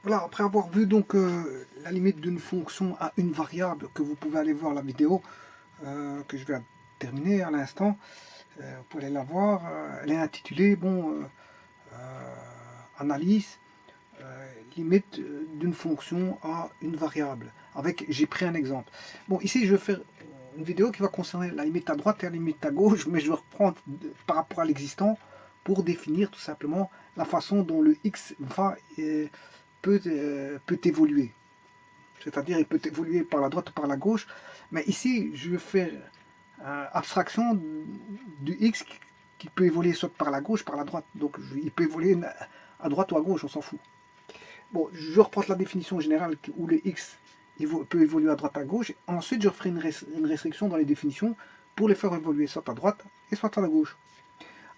Voilà, après avoir vu donc la limite d'une fonction à une variable, que vous pouvez aller voir la vidéo que je vais terminer à l'instant, vous pouvez aller la voir, elle est intitulée, bon, analyse, limite d'une fonction à une variable, avec, j'ai pris un exemple. Bon, ici je vais faire une vidéo qui va concerner la limite à droite et la limite à gauche, mais je vais reprendre par rapport à l'existant pour définir tout simplement la façon dont le x va peut évoluer. C'est-à-dire il peut évoluer par la droite ou par la gauche, mais ici je vais faire abstraction du x qui peut évoluer soit par la gauche, par la droite. Donc il peut évoluer à droite ou à gauche, on s'en fout. Bon, je reprends la définition générale où le x peut évoluer à droite, à gauche. Ensuite, je ferai une restriction dans les définitions pour les faire évoluer soit à droite et soit à la gauche.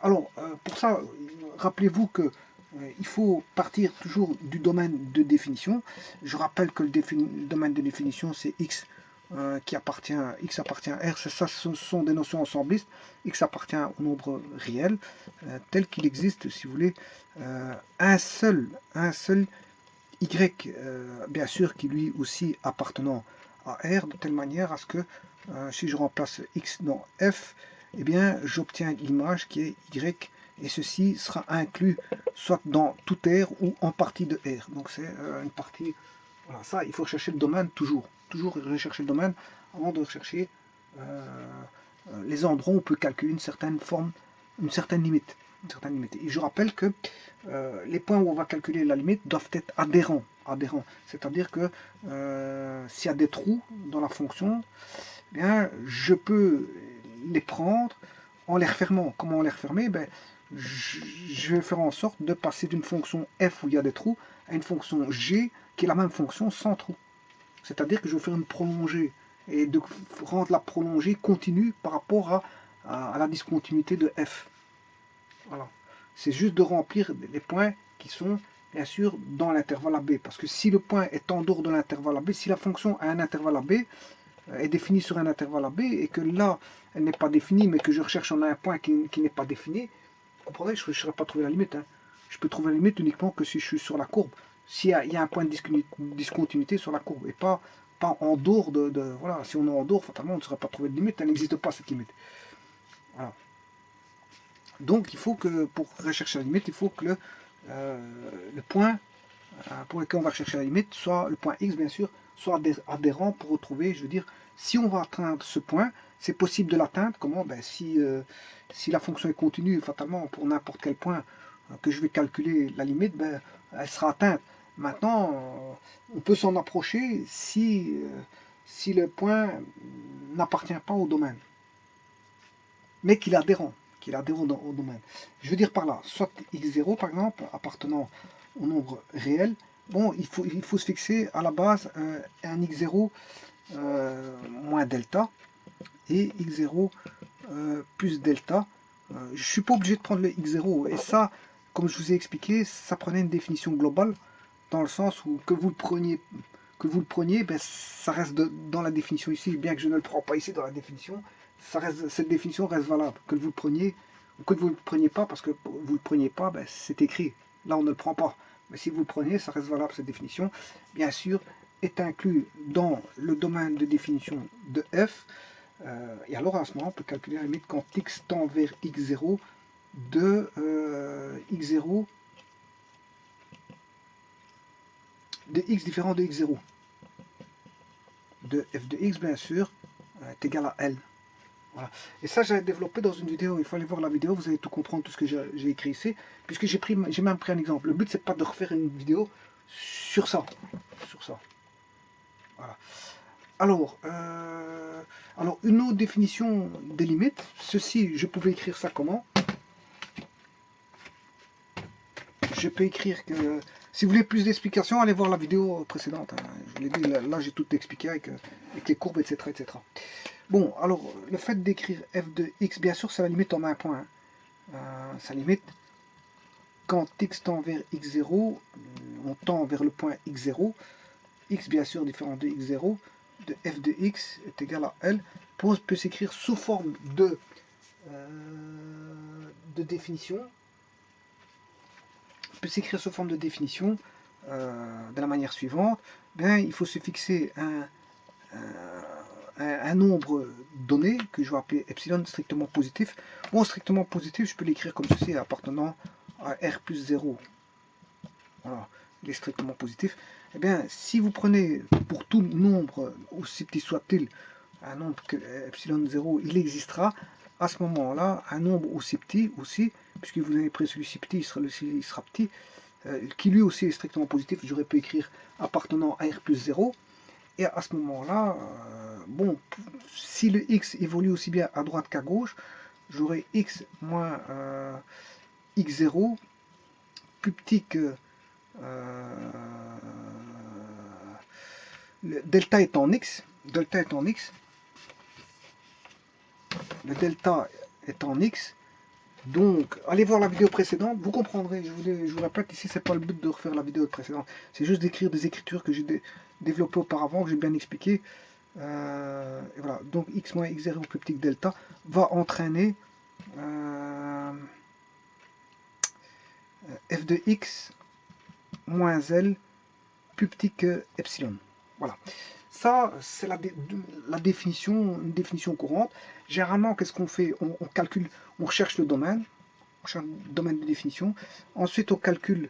Alors, pour ça, rappelez-vous que il faut partir toujours du domaine de définition. Je rappelle que le domaine de définition, c'est x x appartient à r. Ça, ce sont des notions ensemblistes. X appartient au nombre réel, tel qu'il existe, si vous voulez, un seul y, bien sûr, qui lui aussi appartenant à R, de telle manière à ce que si je remplace x dans f, eh bien j'obtiens l'image qui est y, et ceci sera inclus soit dans tout R ou en partie de R. Donc c'est une partie, voilà, ça il faut rechercher le domaine toujours rechercher le domaine avant de rechercher les endroits où on peut calculer une certaine forme, une certaine limite. Et je rappelle que les points où on va calculer la limite doivent être adhérents. C'est-à-dire que s'il y a des trous dans la fonction, eh bien, je peux les prendre en les refermant. Comment les refermer? Je vais faire en sorte de passer d'une fonction f où il y a des trous à une fonction g qui est la même fonction sans trous. C'est-à-dire que je vais faire une prolongée et de rendre la prolongée continue par rapport à la discontinuité de f. Voilà. C'est juste de remplir les points qui sont bien sûr dans l'intervalle AB. Parce que si le point est en dehors de l'intervalle AB, si la fonction a un intervalle AB, est définie sur un intervalle AB, et que là, elle n'est pas définie, mais que je recherche en un point qui n'est pas défini, vous comprenez, je ne saurais pas trouver la limite. Hein. Je peux trouver la limite uniquement que si je suis sur la courbe. S'il y a un point de discontinuité sur la courbe, et pas en dehors voilà, si on est en dehors, fatalement, on ne saurait pas trouver de limite, elle n'existe pas cette limite. Voilà. Donc il faut que, pour rechercher la limite, il faut que le point pour lequel on va chercher la limite, soit le point x bien sûr, soit adhérent pour retrouver, je veux dire, si on va atteindre ce point, c'est possible de l'atteindre. Comment? Si la fonction est continue, fatalement, pour n'importe quel point que je vais calculer la limite, elle sera atteinte. Maintenant, on peut s'en approcher si le point n'appartient pas au domaine, mais qu'il est adhérent. Au domaine. Je veux dire par là, soit x0 par exemple, appartenant au nombre réel, bon, il faut se fixer à la base un x0 moins delta et x0 plus delta. Je ne suis pas obligé de prendre le x0, et ça, comme je vous ai expliqué, ça prenait une définition globale, dans le sens où que vous le preniez, ça reste dans la définition ici, bien que je ne le prends pas ici dans la définition, cette définition reste valable, que vous le preniez ou que vous ne le preniez pas, parce que vous ne le preniez pas, c'est écrit, là on ne le prend pas, mais si vous le prenez, ça reste valable cette définition, bien sûr, est inclus dans le domaine de définition de f, et alors à ce moment on peut calculer la limite quand x tend vers x0 de x0 de x différent de x0, de f de x bien sûr est égal à L. Voilà. Et ça, j'avais développé dans une vidéo. Il faut aller voir la vidéo, vous allez tout comprendre, tout ce que j'ai écrit ici, puisque j'ai même pris un exemple. Le but, c'est pas de refaire une vidéo sur ça. Voilà. Alors, une autre définition des limites. Ceci, je pouvais écrire ça comment? Je peux écrire que... Si vous voulez plus d'explications, allez voir la vidéo précédente. Hein. Je l'ai dit, là j'ai tout expliqué avec les courbes, etc., etc. Bon, alors, le fait d'écrire f de x, bien sûr, ça la limite en un point. Hein. Ça limite quand x tend vers x0, on tend vers le point x0, x bien sûr différent de x0, de f de x est égal à L, peut s'écrire sous forme de définition, peut s'écrire sous forme de définition de la manière suivante. Bien, il faut se fixer un nombre donné que je vais appeler epsilon strictement positif. Bon, strictement positif, je peux l'écrire comme ceci, appartenant à R plus 0. Voilà, il est strictement positif. Eh bien, si vous prenez pour tout nombre, aussi petit soit-il, un nombre que epsilon 0, il existera à ce moment-là un nombre aussi petit aussi, puisque vous avez pris celui-ci petit, il sera petit, qui lui aussi est strictement positif. J'aurais pu écrire appartenant à R plus 0. Et à ce moment-là, bon, si le x évolue aussi bien à droite qu'à gauche, j'aurai x moins x0 plus petit que le delta est en x. Delta est en x. Le delta est en x. Donc, allez voir la vidéo précédente, vous comprendrez. Je vous répète, ici, c'est pas le but de refaire la vidéo précédente. C'est juste d'écrire des écritures que j'ai développées auparavant, que j'ai bien expliqué. Et voilà, donc x moins x0 plus petit que delta va entraîner f de x moins L plus petit que epsilon. Voilà. Ça, c'est la définition, une définition courante. Généralement, qu'est-ce qu'on fait? On calcule, on recherche le domaine, domaine de définition. Ensuite, on calcule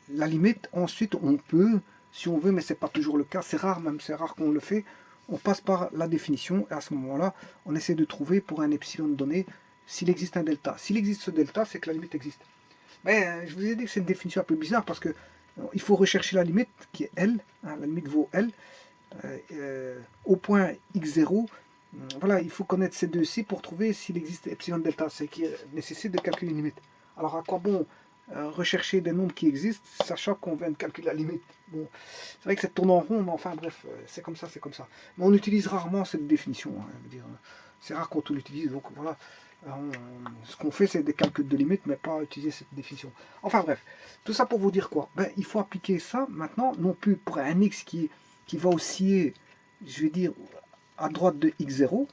la limite. Ensuite, on peut, si on veut, mais c'est pas toujours le cas, c'est rare, même c'est rare qu'on le fait, on passe par la définition, et à ce moment-là, on essaie de trouver pour un epsilon donné s'il existe un delta. S'il existe ce delta, c'est que la limite existe. Mais je vous ai dit que c'est une définition un peu bizarre parce que il faut rechercher la limite qui est L, hein, la limite vaut L, au point x0. Voilà, il faut connaître ces deux-ci pour trouver s'il existe epsilon delta, ce qui nécessite de calculer une limite. Alors à quoi bon rechercher des nombres qui existent, sachant qu'on vient de calculer la limite? Bon, c'est vrai que ça tourne en rond, mais enfin bref, c'est comme ça, c'est comme ça. Mais on utilise rarement cette définition, hein, c'est rare qu'on l'utilise, donc voilà. Ce qu'on fait, c'est des calculs de limites, mais pas utiliser cette définition. Enfin bref, tout ça pour vous dire quoi? Ben, il faut appliquer ça maintenant, non plus pour un x qui va osciller, je vais dire, à droite de x0,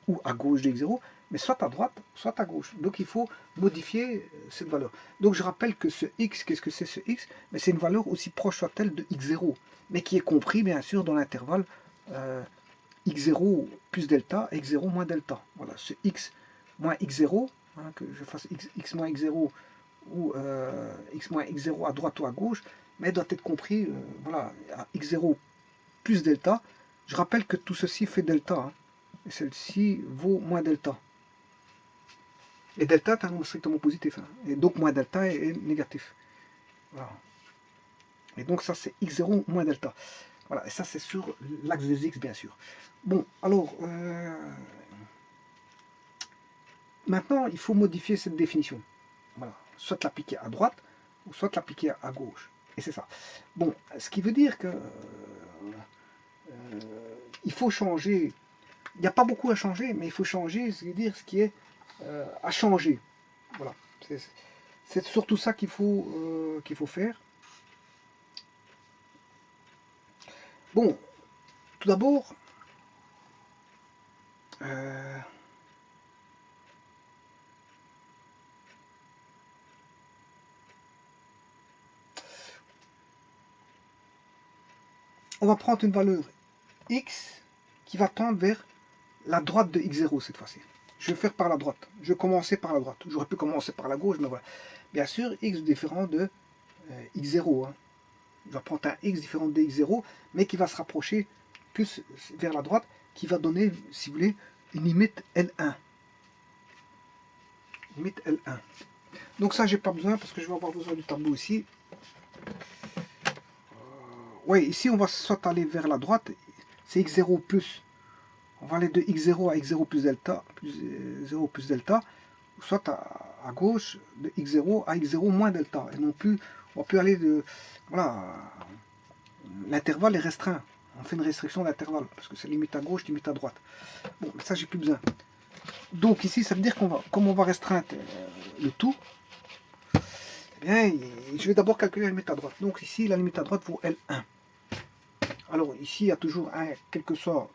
ou à gauche de x0, mais soit à droite, soit à gauche. Donc il faut modifier cette valeur. Donc je rappelle que ce x, qu'est-ce que c'est ce x? Mais c'est une valeur aussi proche soit-elle de x0, mais qui est compris bien sûr dans l'intervalle x0 plus delta et x0 moins delta. Voilà, ce x moins x0, hein, que je fasse x moins x0 ou x moins x0 à droite ou à gauche, mais doit être compris voilà, à x0 plus delta. Je rappelle que tout ceci fait delta, hein, et celle-ci vaut moins delta. Et delta est un nombre strictement positif, hein, et donc moins delta est négatif. Voilà. Et donc ça c'est x0 moins delta. Voilà, et ça c'est sur l'axe des x bien sûr. Bon, alors, maintenant il faut modifier cette définition. Voilà, soit l'appliquer à droite, ou soit l'appliquer à gauche. Et c'est ça. Bon, ce qui veut dire que il faut changer. Il n'y a pas beaucoup à changer, mais il faut changer, c'est-à-dire ce qui est à changer. Voilà. C'est surtout ça qu'il faut faire. Bon, tout d'abord, on va prendre une valeur x qui va tendre vers la droite de x0 cette fois-ci. Je vais faire par la droite. Je vais commencer par la droite. J'aurais pu commencer par la gauche, mais voilà. Bien sûr, x différent de x0. Hein. Je vais prendre un x différent de x0, mais qui va se rapprocher plus vers la droite, qui va donner, si vous voulez, une limite L1. Limite L1. Donc ça, j'ai pas besoin, parce que je vais avoir besoin du tableau ici. Oui, ici, on va soit aller vers la droite, c'est x0 plus. On va aller de x0 à x0 plus delta, plus 0 plus delta, soit à gauche de x0 à x0 moins delta. Et non plus, on peut aller de... Voilà, l'intervalle est restreint. On fait une restriction d'intervalle, parce que c'est limite à gauche, limite à droite. Bon, mais ça, j'ai plus besoin. Donc ici, ça veut dire qu'on va, comme on va restreindre le tout, eh bien, je vais d'abord calculer la limite à droite. Donc ici, la limite à droite vaut L1. Alors ici, il y a toujours un, quel que soit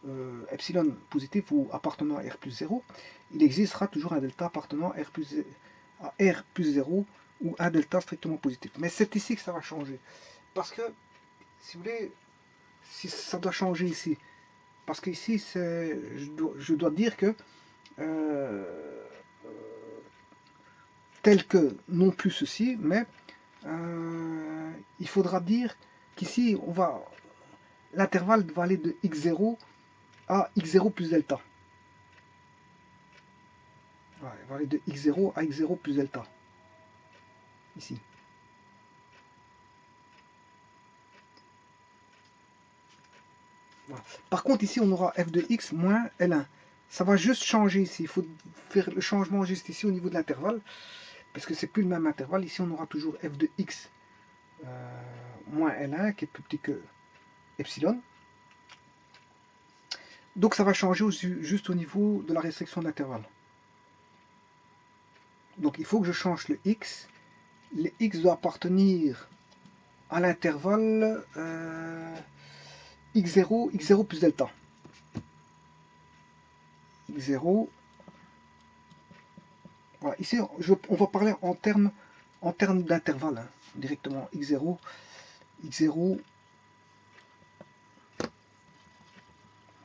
epsilon positif ou appartenant à R plus 0, il existera toujours un delta appartenant à R plus 0 ou un delta strictement positif. Mais c'est ici que ça va changer. Parce que, si vous voulez, si ça doit changer ici. Parce qu'ici, je dois dire que tel que, non plus ceci, mais il faudra dire qu'ici, l'intervalle va aller de x0 à x0 plus delta. Ouais, il va aller de x0 à x0 plus delta. Ici. Voilà. Par contre, ici, on aura f de x moins L1. Ça va juste changer ici. Il faut faire le changement juste ici au niveau de l'intervalle. Parce que c'est plus le même intervalle. Ici, on aura toujours f de x moins L1 qui est plus petit que epsilon. Donc, ça va changer juste au niveau de la restriction d'intervalle. Donc, il faut que je change le x. Le x doit appartenir à l'intervalle x0, x0 plus delta. x0. Voilà, ici, on va parler en termes d'intervalle, hein, directement. x0, x0.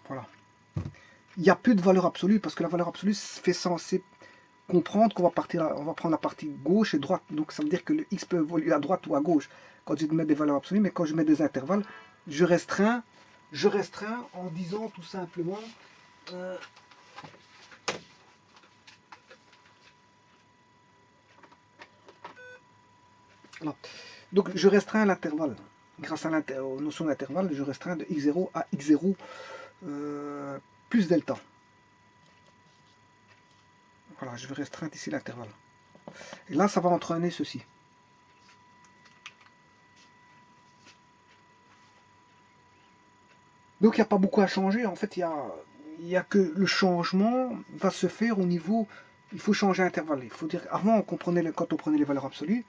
Voilà. Il n'y a plus de valeur absolue, parce que la valeur absolue fait censé comprendre qu'on va prendre la partie gauche et droite. Donc ça veut dire que le x peut évoluer à droite ou à gauche quand je mets des valeurs absolues, mais quand je mets des intervalles, je restreins en disant tout simplement voilà. Donc je restreins l'intervalle. Grâce aux notions d'intervalle, je restreins de x0 à x0 plus delta. Voilà, je vais restreindre ici l'intervalle. Et là, ça va entraîner ceci. Donc il n'y a pas beaucoup à changer. En fait, il y a que le changement va se faire au niveau. Il faut changer l'intervalle. Il faut dire, avant, quand on prenait les valeurs absolues,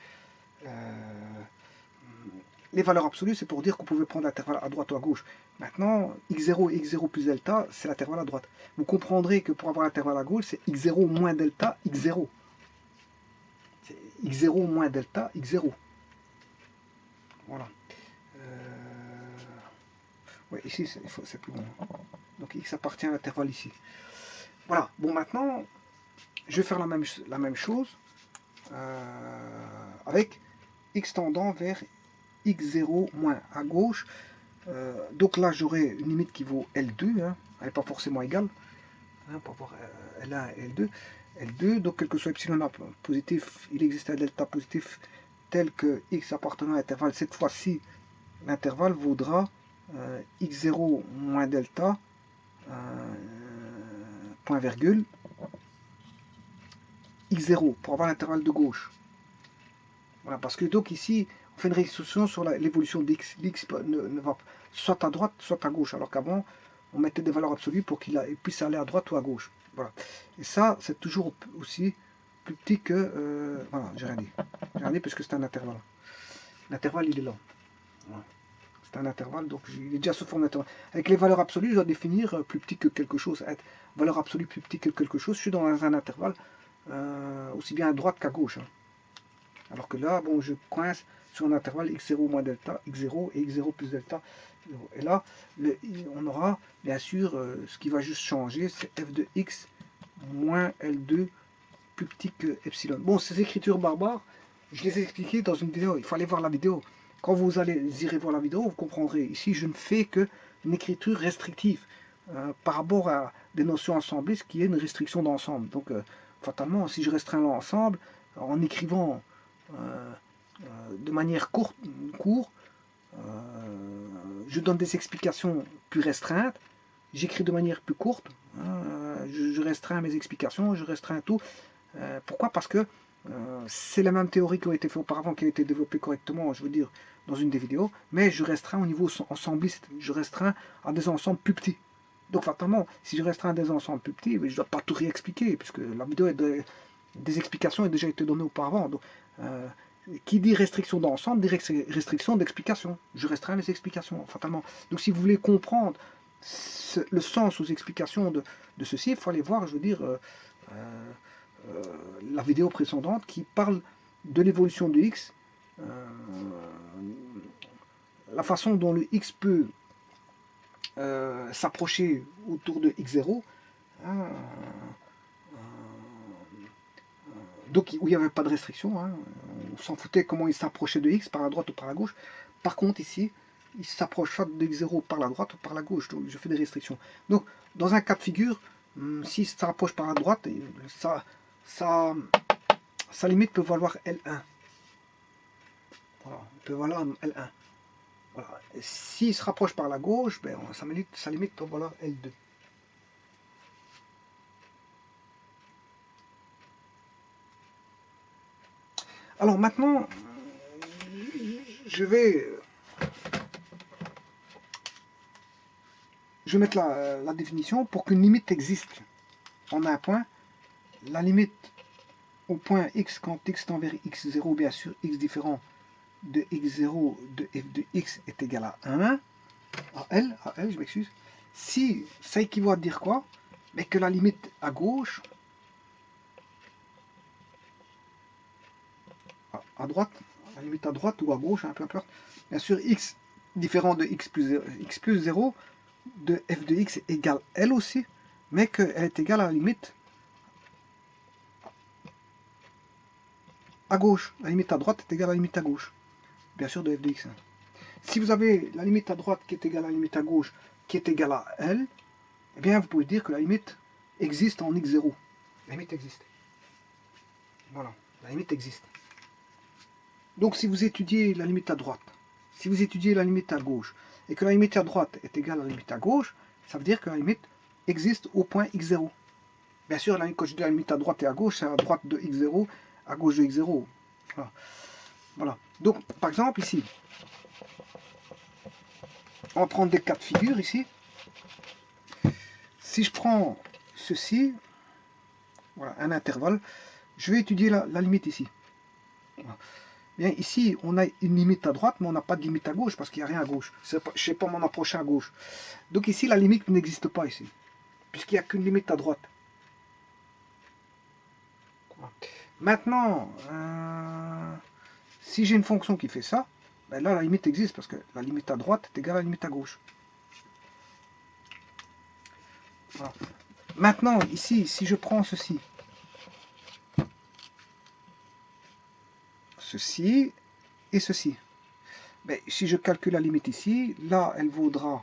les valeurs absolues, c'est pour dire qu'on pouvait prendre l'intervalle à droite ou à gauche. Maintenant, x0 et x0 plus delta, c'est l'intervalle à droite. Vous comprendrez que pour avoir l'intervalle à gauche, c'est x0 moins delta, x0. C'est x0 moins delta, x0. Voilà. Ouais, ici, c'est plus bon. Donc x appartient à l'intervalle ici. Voilà. Bon, maintenant, je vais faire la même chose avec x tendant vers x0 moins à gauche. Donc là, j'aurai une limite qui vaut L2. Hein, elle n'est pas forcément égale. Hein, pour avoir L1 et L2. L2, donc quel que soit epsilon positif, il existe un delta positif tel que x appartenant à l'intervalle. Cette fois-ci, l'intervalle vaudra x0 moins delta, point virgule, x0 pour avoir l'intervalle de gauche. Voilà, parce que donc ici, on fait une restriction sur l'évolution d'x. L'x ne va soit à droite, soit à gauche, alors qu'avant, on mettait des valeurs absolues pour qu'il puisse aller à droite ou à gauche. Voilà. Et ça, c'est toujours aussi plus petit que... voilà, j'ai rien dit. J'ai rien dit parce que c'est un intervalle. L'intervalle, il est là. Voilà. C'est un intervalle, donc il est déjà sous forme d'intervalle. Avec les valeurs absolues, je dois définir plus petit que quelque chose. Être valeur absolue plus petit que quelque chose, je suis dans un intervalle aussi bien à droite qu'à gauche. Hein. Alors que là, bon, je coince sur un intervalle x0 moins delta, x0 et x0 plus delta. Et là, on aura bien sûr ce qui va juste changer, c'est f de x moins L2 plus petit que epsilon. Bon, ces écritures barbares, je les ai expliquées dans une vidéo. Il faut aller voir la vidéo. Quand vous irez voir la vidéo, vous comprendrez. Ici, je ne fais que une écriture restrictive par rapport à des notions ensemblistes qui est une restriction d'ensemble. Donc, fatalement, si je restreins l'ensemble, en écrivant de manière courte, je donne des explications plus restreintes, j'écris de manière plus courte, je restreins mes explications, je restreins tout. Pourquoi? Parce que c'est la même théorie qui a été faite auparavant, qui a été développée correctement, je veux dire, dans une des vidéos, mais je restreins au niveau ensembliste, je restreins à des ensembles plus petits. Donc fatalement, si je restreins à des ensembles plus petits, je ne dois pas tout réexpliquer, puisque la vidéo des explications ont déjà été données auparavant. Donc, qui dit restriction d'ensemble, dit restriction d'explication. Je restreins les explications, fatalement. Donc si vous voulez comprendre le sens aux explications de ceci, il faut aller voir, je veux dire, la vidéo précédente qui parle de l'évolution de x, la façon dont le x peut s'approcher autour de x0, hein, donc où il n'y avait pas de restriction, hein, on s'en foutait comment il s'approchait de x, par la droite ou par la gauche. Par contre ici, il s'approche soit de x0 par la droite ou par la gauche, donc je fais des restrictions. Donc dans un cas de figure, si ça rapproche par la droite, sa limite peut valoir L1. Voilà, peut valoir L1. Voilà. S'il se rapproche par la gauche, ben, sa limite peut valoir L2. Alors maintenant, je vais mettre la définition. Pour qu'une limite existe en un point, la limite au point x quand x tend vers x0, bien sûr x différent de x0 de f de x est égal à 1, à L, je m'excuse. Si ça équivaut à dire quoi? Mais que la limite à gauche, à droite, la limite à droite ou à gauche, peu importe, bien sûr x différent de x plus 0 de f de x est égal elle aussi, mais qu'elle est égale à la limite à gauche. La limite à droite est égale à la limite à gauche, bien sûr, de f de x. Si vous avez la limite à droite qui est égale à la limite à gauche qui est égale à L, eh bien vous pouvez dire que la limite existe en x0. La limite existe. Voilà, la limite existe. Donc si vous étudiez la limite à droite, si vous étudiez la limite à gauche, et que la limite à droite est égale à la limite à gauche, ça veut dire que la limite existe au point x0. Bien sûr, quand je dis la limite à droite et à gauche, c'est à droite de x0, à gauche de x0. Voilà. Voilà. Donc, par exemple, ici, on va prendre des cas de figure ici. Si je prends ceci, voilà, un intervalle, je vais étudier la limite ici. Voilà. Bien, ici, on a une limite à droite, mais on n'a pas de limite à gauche, parce qu'il n'y a rien à gauche. Je ne sais pas m'en approcher à gauche. Donc ici, la limite n'existe pas ici, puisqu'il n'y a qu'une limite à droite. Maintenant, si j'ai une fonction qui fait ça, ben là, la limite existe, parce que la limite à droite est égale à la limite à gauche. Voilà. Maintenant, ici, si je prends ceci, et ceci, ben, si je calcule la limite ici, là, elle vaudra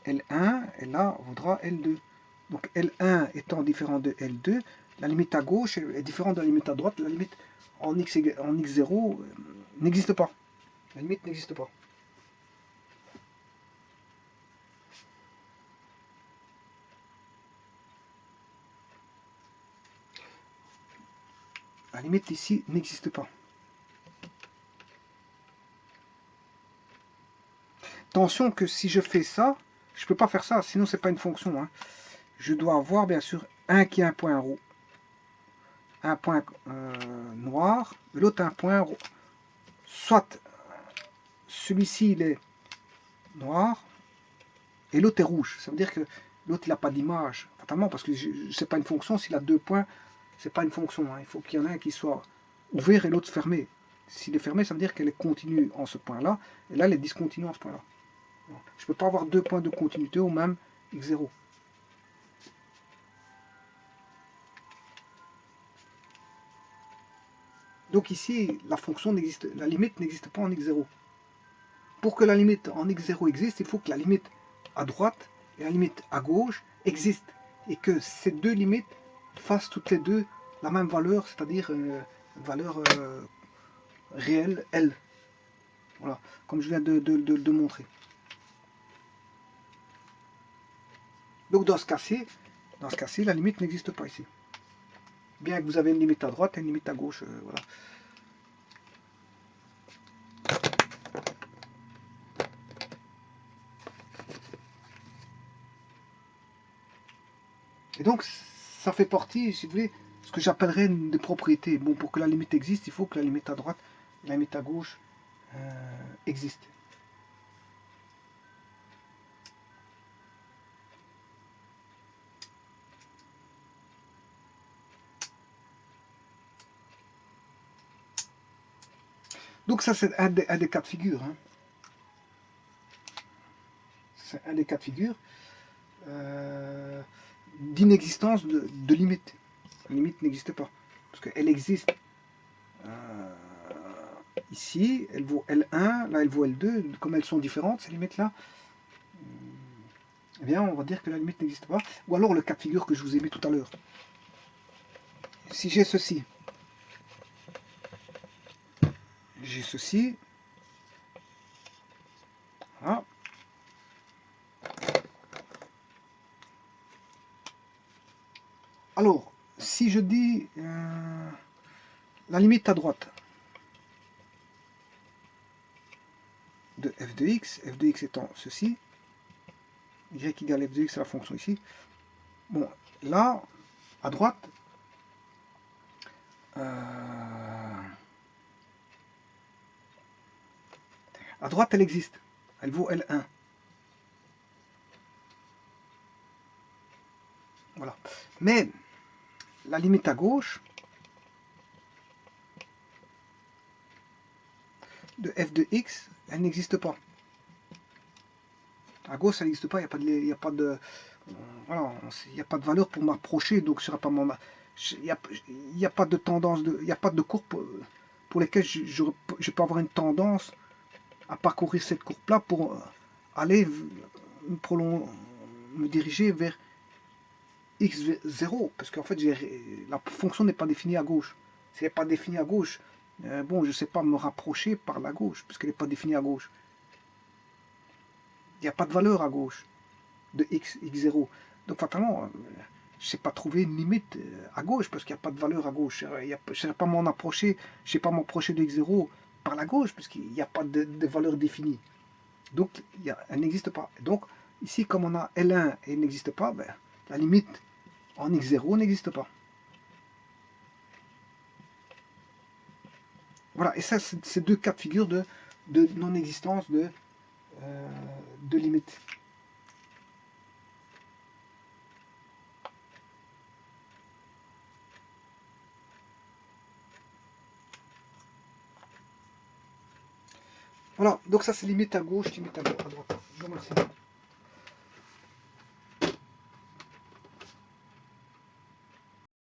L1, et là, vaudra L2. Donc L1 étant différent de L2, la limite à gauche est différente de la limite à droite, la limite en x0 n'existe pas. La limite n'existe pas. La limite ici n'existe pas. Attention que si je fais ça, je ne peux pas faire ça, sinon c'est pas une fonction. Hein. Je dois avoir bien sûr un qui est un point roux, un point noir, et l'autre un point roux. Soit celui-ci il est noir et l'autre est rouge. Ça veut dire que l'autre il n'a pas d'image, fatalement, parce que c'est pas une fonction. S'il a deux points, c'est pas une fonction. Hein. Il faut qu'il y en ait un qui soit ouvert et l'autre fermé. S'il est fermé, ça veut dire qu'elle est continue en ce point-là, et là elle est discontinue en ce point-là. Je ne peux pas avoir deux points de continuité au même x0. Donc ici, la limite n'existe pas en x0. Pour que la limite en x0 existe, il faut que la limite à droite et la limite à gauche existent. Et que ces deux limites fassent toutes les deux la même valeur, c'est-à-dire une valeur réelle L. Voilà, comme je viens de montrer. Donc dans ce cas-ci, la limite n'existe pas ici. Bien que vous avez une limite à droite et une limite à gauche, voilà. Et donc, ça fait partie, si vous voulez, ce que j'appellerais des propriétés. Bon, pour que la limite existe, il faut que la limite à droite et la limite à gauche existent. Donc ça, c'est un des cas de figure. Hein. C'est un des cas de figure d'inexistence de limite. La limite n'existe pas. Parce qu'elle existe ici, elle vaut L1, là elle vaut L2. Comme elles sont différentes, ces limites-là, eh bien on va dire que la limite n'existe pas. Ou alors le cas de figure que je vous ai mis tout à l'heure. Si j'ai ceci, voilà. Alors, si je dis la limite à droite de f de x étant ceci, y égale f de x, c'est la fonction ici. Bon, là, à droite, elle existe. Elle vaut L1. Voilà. Mais la limite à gauche de f de x, elle n'existe pas. À gauche, ça n'existe pas, il n'y a pas de, voilà, il n'y a pas de valeur pour m'approcher, donc ce sera pas mon, il n'y a pas de tendance, il n'y a pas de courbe pour lesquelles je peux avoir une tendance à parcourir cette courbe-là pour aller me diriger vers x0, parce qu'en fait, la fonction n'est pas définie à gauche. Si elle n'est pas définie à gauche, bon, je ne sais pas me rapprocher par la gauche, parce qu'elle n'est pas définie à gauche. Il n'y a pas de valeur à gauche de x0. Donc fatalement, je ne sais pas trouver une limite à gauche, parce qu'il n'y a pas de valeur à gauche. Je ne sais pas m'approcher de x0 par la gauche, puisqu'il n'y a pas de valeur définie. Donc, elle n'existe pas. Donc, ici, comme on a L1 et elle n'existe pas, ben, la limite en x0 n'existe pas. Voilà, et ça, c'est deux cas de figure de non-existence de limite. Voilà, donc ça c'est limite à gauche, limite à droite. Je vous remercie.